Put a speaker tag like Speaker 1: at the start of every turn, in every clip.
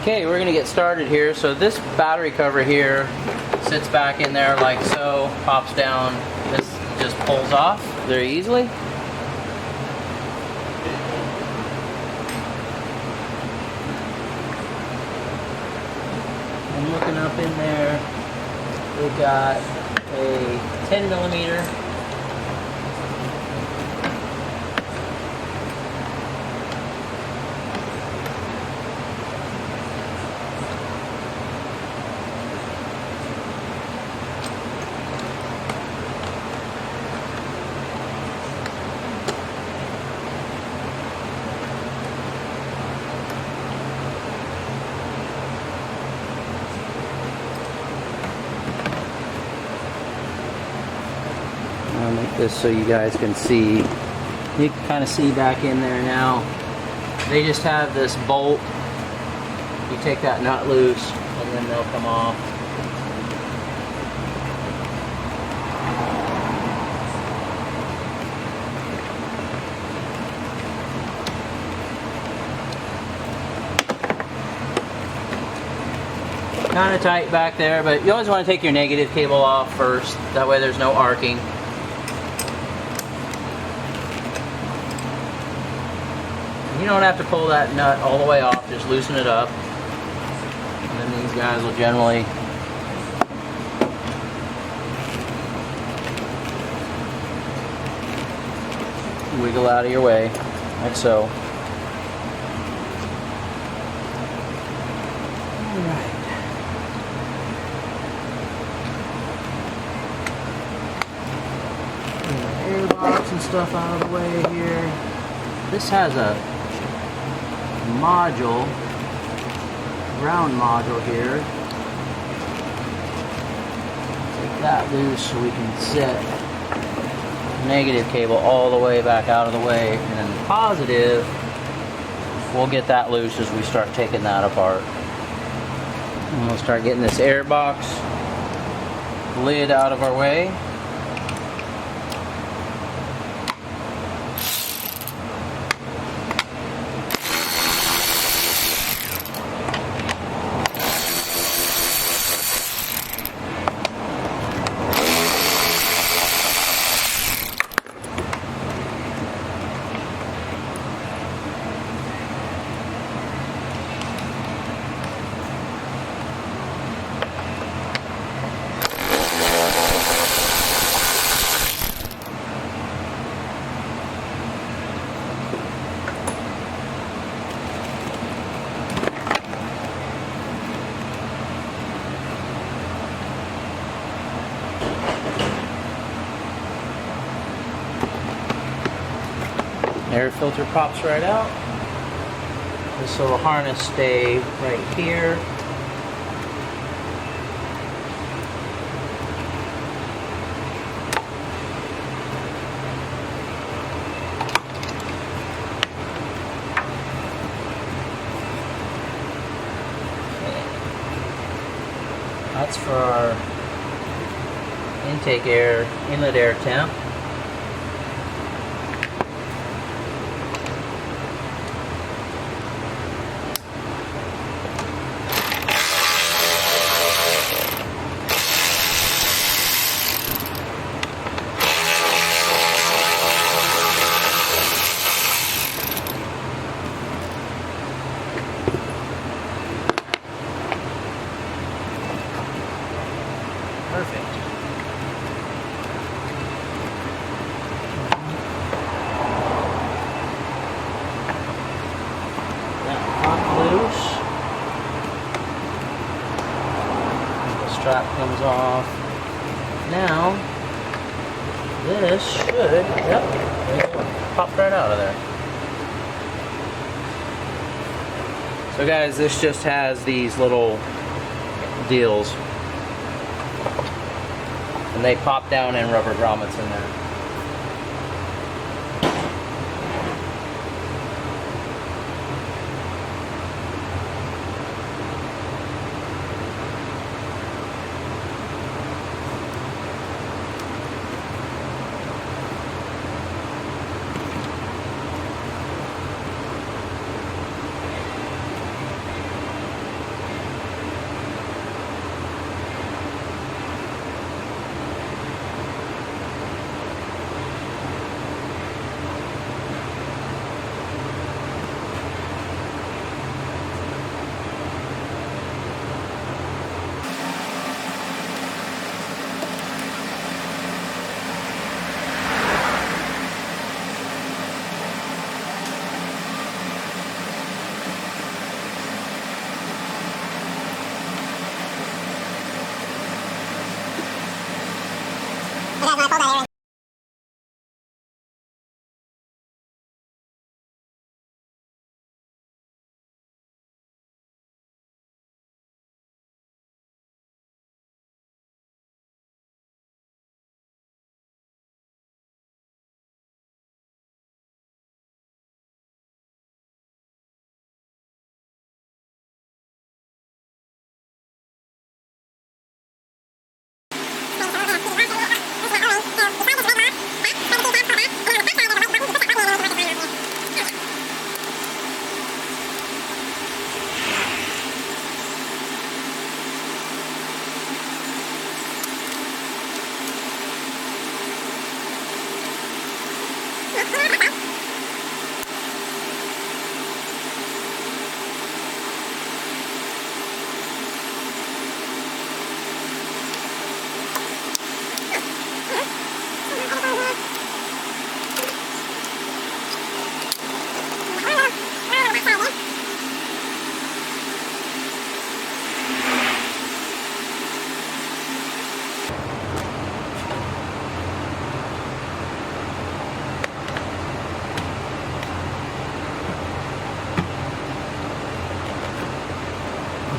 Speaker 1: Okay, we're gonna get started here. So this battery cover here sits back in there like so, pops down. This just pulls off very easily. And looking up in there, we've got a 10mm I'll make this so you guys can see. You can kind of see back in there now. They just have this bolt. You take that nut loose and then they'll come off. Kind of tight back there, but you always want to take your negative cable off first. That way there's no arcing. You don't have to pull that nut all the way off, just loosen it up. And then these guys will generally wiggle out of your way, like so. Alright. Air box and stuff out of the way here. This has a module, ground module here. Take that loose so we can set negative cable all the way back out of the way, and then the positive, we'll get that loose as we start taking that apart. And we'll start getting this air box lid out of our way. Air filter pops right out. This little harness stay right here. That's for our intake air, inlet air temp. Perfect. That pop loose. The strap comes off. Now, this should, yep, pop right out of there. So guys, this just has these little deals. And they pop down in rubber grommets in there.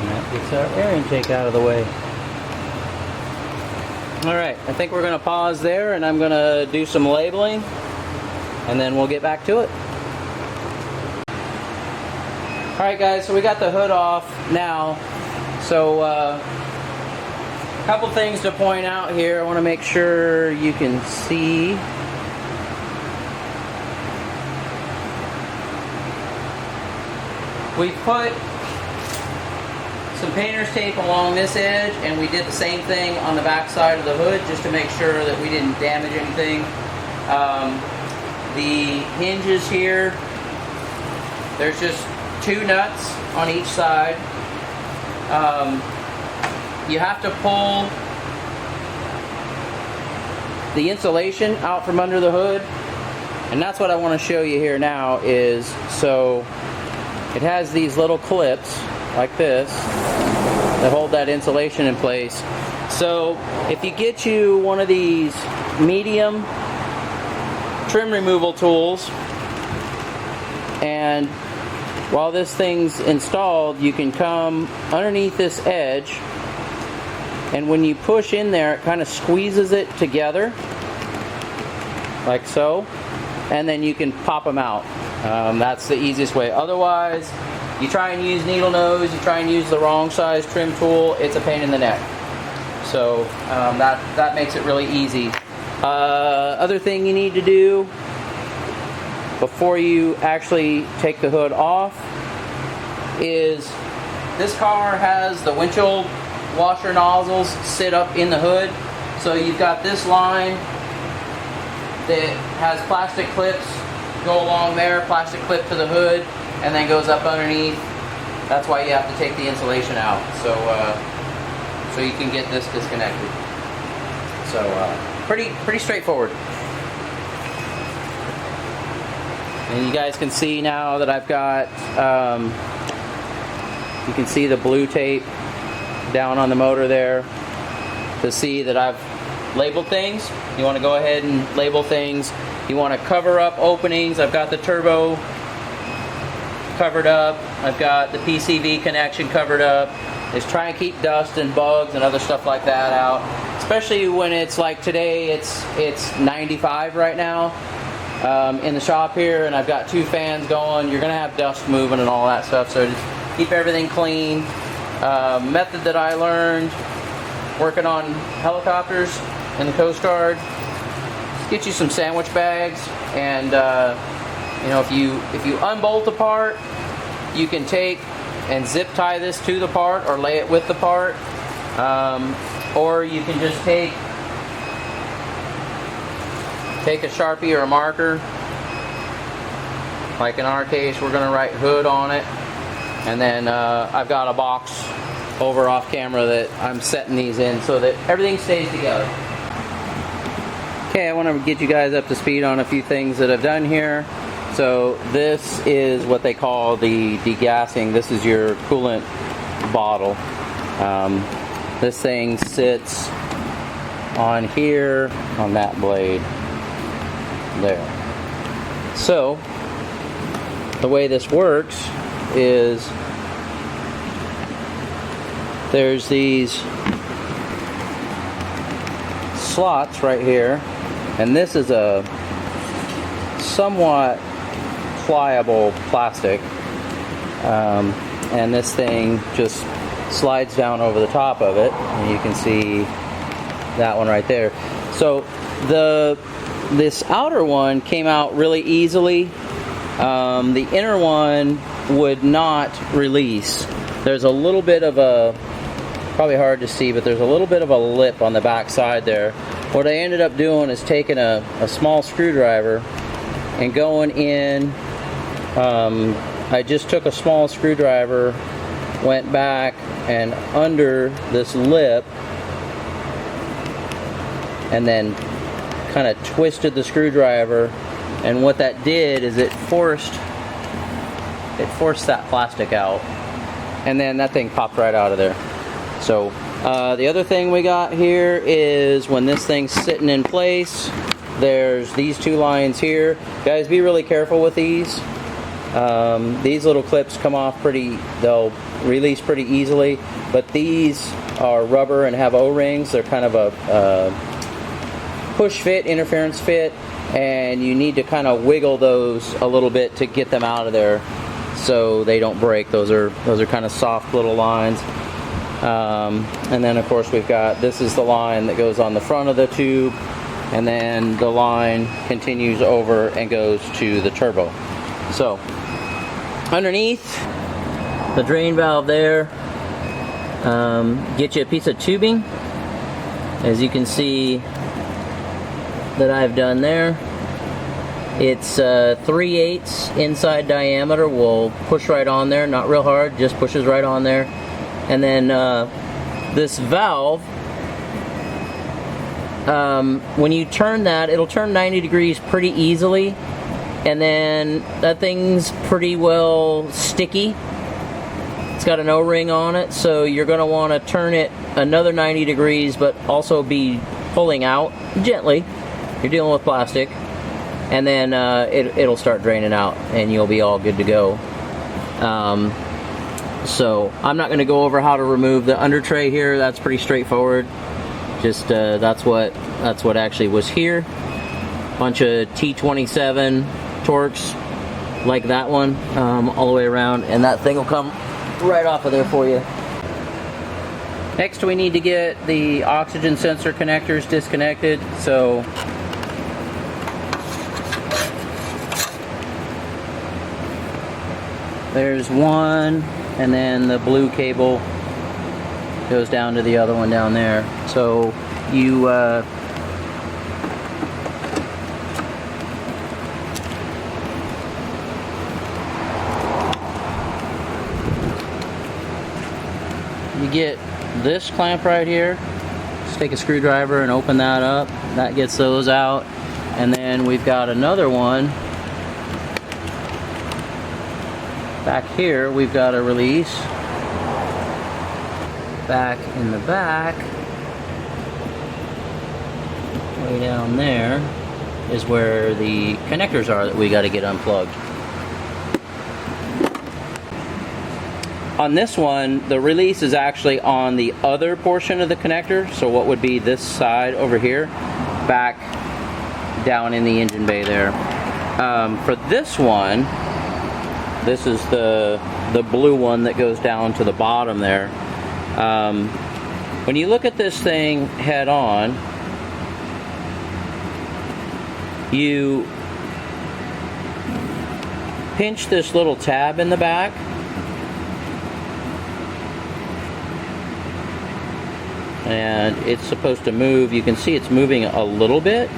Speaker 1: And that gets our air intake out of the way. Alright, I think we're going to pause there and I'm going to do some labeling and then we'll get back to it. Alright guys, so we got the hood off now. So a couple things to point out here. I want to make sure you can see. We put some painter's tape along this edge, and we did the same thing on the back side of the hood just to make sure that we didn't damage anything. The hinges here, there's just 2 nuts on each side. You have to pull the insulation out from under the hood, and that's what I want to show you here now. Is so it has these little clips like this that hold that insulation in place. So if you get you one of these medium trim removal tools, and while this thing's installed, you can come underneath this edge, and when you push in there, it kind of squeezes it together like so, and then you can pop them out. That's the easiest way. Otherwise, you try and use needle nose, you try and use the wrong size trim tool, it's a pain in the neck. So that makes it really easy. Other thing you need to do before you actually take the hood off is this car has the windshield washer nozzles sit up in the hood. So you've got this line that has plastic clips go along there, plastic clip to the hood, and then goes up underneath. That's why you have to take the insulation out, so you can get this disconnected. So pretty straightforward. And you guys can see now that I've got, you can see the blue tape down on the motor there to see that I've labeled things. You want to go ahead and label things. You want to cover up openings. I've got the turbo covered up. I've got the PCV connection covered up. Just try and keep dust and bugs and other stuff like that out. Especially when it's like today, it's 95 right now in the shop here, and I've got 2 fans going. You're going to have dust moving and all that stuff, so just keep everything clean. Method that I learned working on helicopters in the Coast Guard, just get you some sandwich bags, and you know, if you unbolt the part, you can take and zip tie this to the part or lay it with the part, or you can just take a Sharpie or a marker. Like in our case, we're going to write hood on it, and then I've got a box over off camera that I'm setting these in so that everything stays together. Okay, I want to get you guys up to speed on a few things that I've done here. So this is what they call the degassing. This is your coolant bottle. This thing sits on here on that blade there. So the way this works is there's these slots right here, and this is a somewhat pliable plastic, and this thing just slides down over the top of it, and you can see that one right there. So this outer one came out really easily. The inner one would not release. There's a little bit of a, probably hard to see, but there's a little bit of a lip on the back side there. What I ended up doing is taking a small screwdriver and going in. I just took a small screwdriver, went back and under this lip, and then kind of twisted the screwdriver, and what that did is it forced that plastic out, and then that thing popped right out of there. So the other thing we got here is when this thing's sitting in place, there's these 2 lines here. Guys, be really careful with these. These little clips come off they'll release pretty easily, but these are rubber and have O-rings. They're kind of a push fit, interference fit, and you need to kind of wiggle those a little bit to get them out of there so they don't break. Those are kind of soft little lines. And then of course this is the line that goes on the front of the tube, and then the line continues over and goes to the turbo. So underneath the drain valve there, get you a piece of tubing, as you can see that I've done there. It's 3/8 inside diameter. We'll push right on there, not real hard, just pushes right on there. And then this valve, when you turn that, it'll turn 90 degrees pretty easily, and then that thing's pretty well sticky. It's got an O-ring on it, so you're going to want to turn it another 90 degrees, but also be pulling out gently. You're dealing with plastic, and then it'll start draining out, and you'll be all good to go. So I'm not going to go over how to remove the under tray here. That's pretty straightforward. Just that's what actually was here. Bunch of T27 Torx like that one, all the way around, and that thing will come right off of there for you. Next, we need to get the oxygen sensor connectors disconnected. So there's one, and then the blue cable goes down to the other one down there. So you get this clamp right here. Just take a screwdriver and open that up. That gets those out. And then we've got another one back here. We've got a release back in the back, way down there is where the connectors are that we got to get unplugged. On this one, the release is actually on the other portion of the connector, so what would be this side over here, back down in the engine bay there. For this one, this is the blue one that goes down to the bottom there. When you look at this thing head on, you pinch this little tab in the back, and it's supposed to move. You can see it's moving a little bit,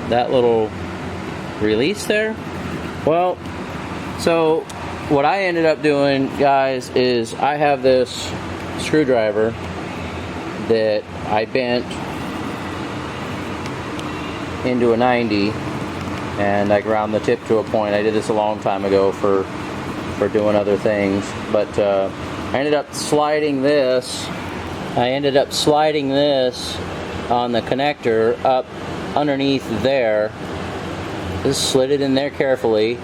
Speaker 1: that little release there. Well, so what I ended up doing, guys, is I have this screwdriver that I bent into a 90, and I ground the tip to a point. I did this a long time ago for doing other things, but I ended up sliding this on the connector up underneath there. Just slid it in there carefully,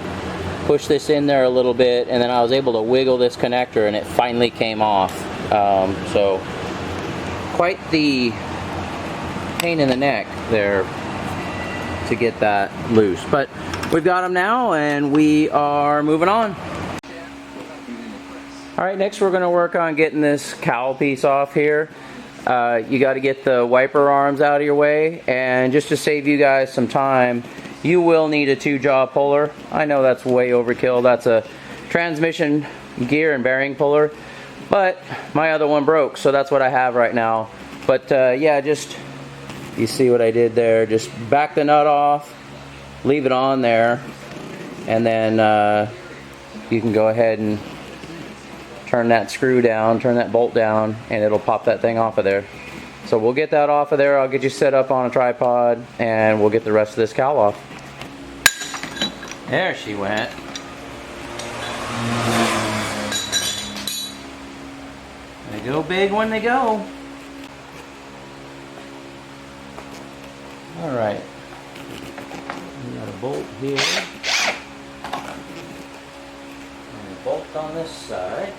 Speaker 1: push this in there a little bit, and then I was able to wiggle this connector, and it finally came off. So quite the pain in the neck there to get that loose, but we've got them now, and we are moving on. Alright, next we're going to work on getting this cowl piece off here. You got to get the wiper arms out of your way, and just to save you guys some time, you will need a 2-jaw puller. I know that's way overkill. That's a transmission gear and bearing puller, but my other one broke, so that's what I have right now. But yeah, just, you see what I did there, just back the nut off, leave it on there, and then you can go ahead and turn that screw down, turn that bolt down, and it'll pop that thing off of there. So we'll get that off of there. I'll get you set up on a tripod, and we'll get the rest of this cowl off. There she went. They go big when they go. All right. We got a bolt here. bolt on this side.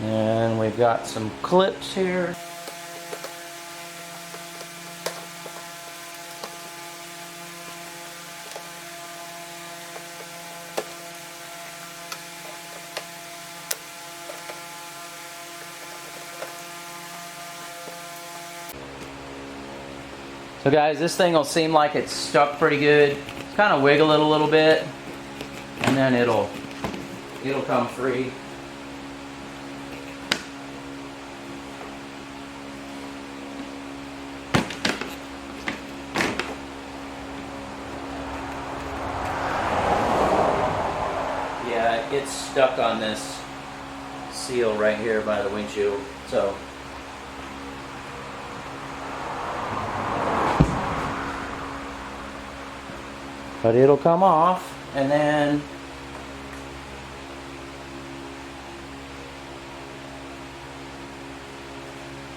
Speaker 1: And we've got some clips here. So guys, this thing will seem like it's stuck pretty good. Just kind of wiggle it a little bit, and then it'll come free. Yeah, it gets stuck on this seal right here by the windshield. So but it'll come off, and then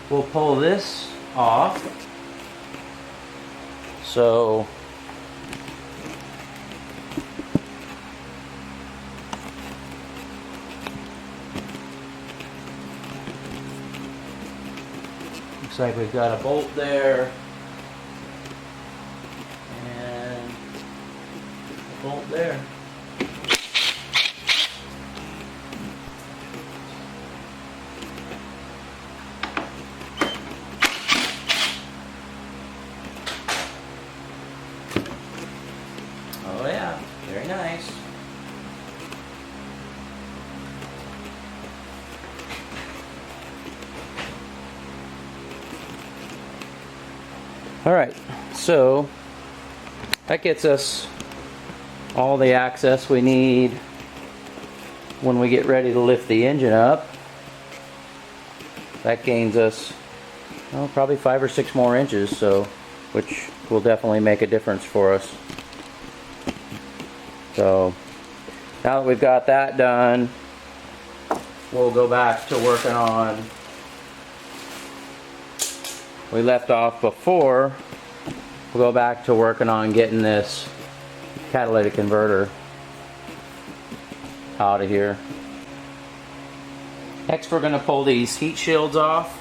Speaker 1: we'll pull this off. So looks like we've got a bolt there. Bolt there. Oh yeah, very nice. All right, so that gets us all the access we need when we get ready to lift the engine up. That gains us, well, probably 5 or 6 more inches, so which will definitely make a difference for us. So now that we've got that done, we'll go back to working on, we left off before, we'll go back to working on getting this catalytic converter out of here. Next, we're going to pull these heat shields off.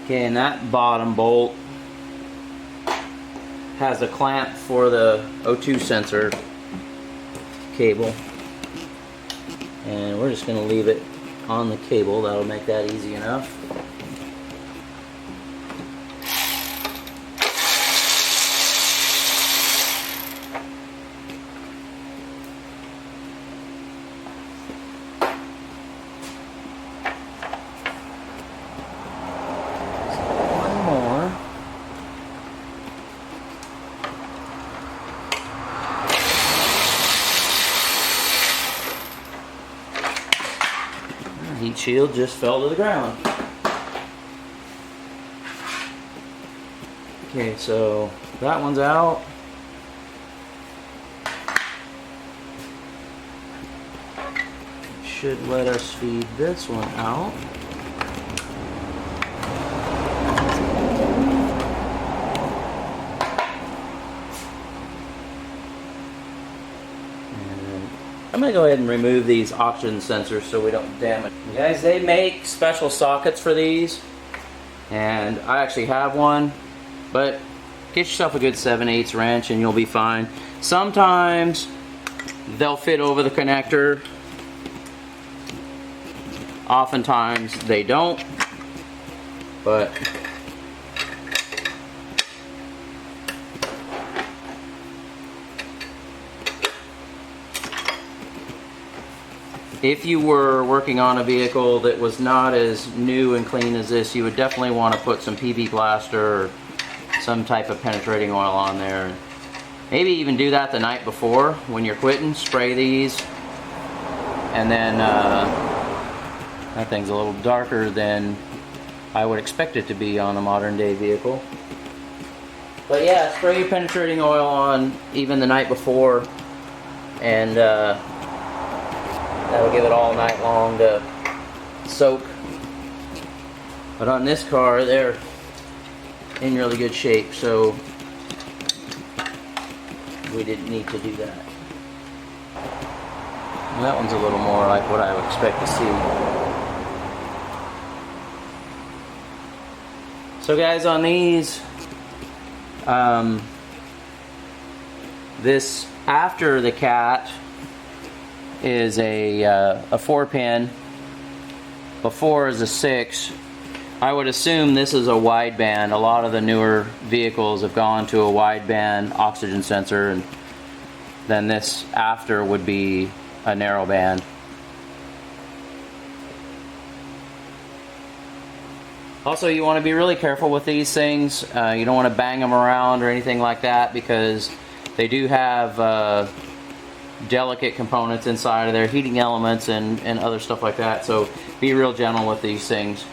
Speaker 1: Okay, and that bottom bolt has a clamp for the O2 sensor cable, and we're just going to leave it on the cable. That'll make that easy enough. Heat shield just fell to the ground. Okay, so that one's out. Should let us feed this one out. And I'm gonna go ahead and remove these oxygen sensors so we don't damage. You guys, they make special sockets for these, and I actually have one, but get yourself a good 7/8 wrench and you'll be fine. Sometimes they'll fit over the connector. Oftentimes they don't, but if you were working on a vehicle that was not as new and clean as this, you would definitely want to put some PB Blaster or some type of penetrating oil on there. Maybe even do that the night before when you're quitting. Spray these, and then that thing's a little darker than I would expect it to be on a modern day vehicle. But yeah, spray your penetrating oil on even the night before, and that'll give it all night long to soak. But on this car, they're in really good shape, so we didn't need to do that. And that one's a little more like what I would expect to see. So guys, on these, this after the cat is a 4-pin, before is a 6. I would assume this is a wideband. A lot of the newer vehicles have gone to a wideband oxygen sensor, and then this after would be a narrowband. Also, you want to be really careful with these things. You don't want to bang them around or anything like that, because they do have delicate components inside of there, heating elements and other stuff like that. So be real gentle with these things.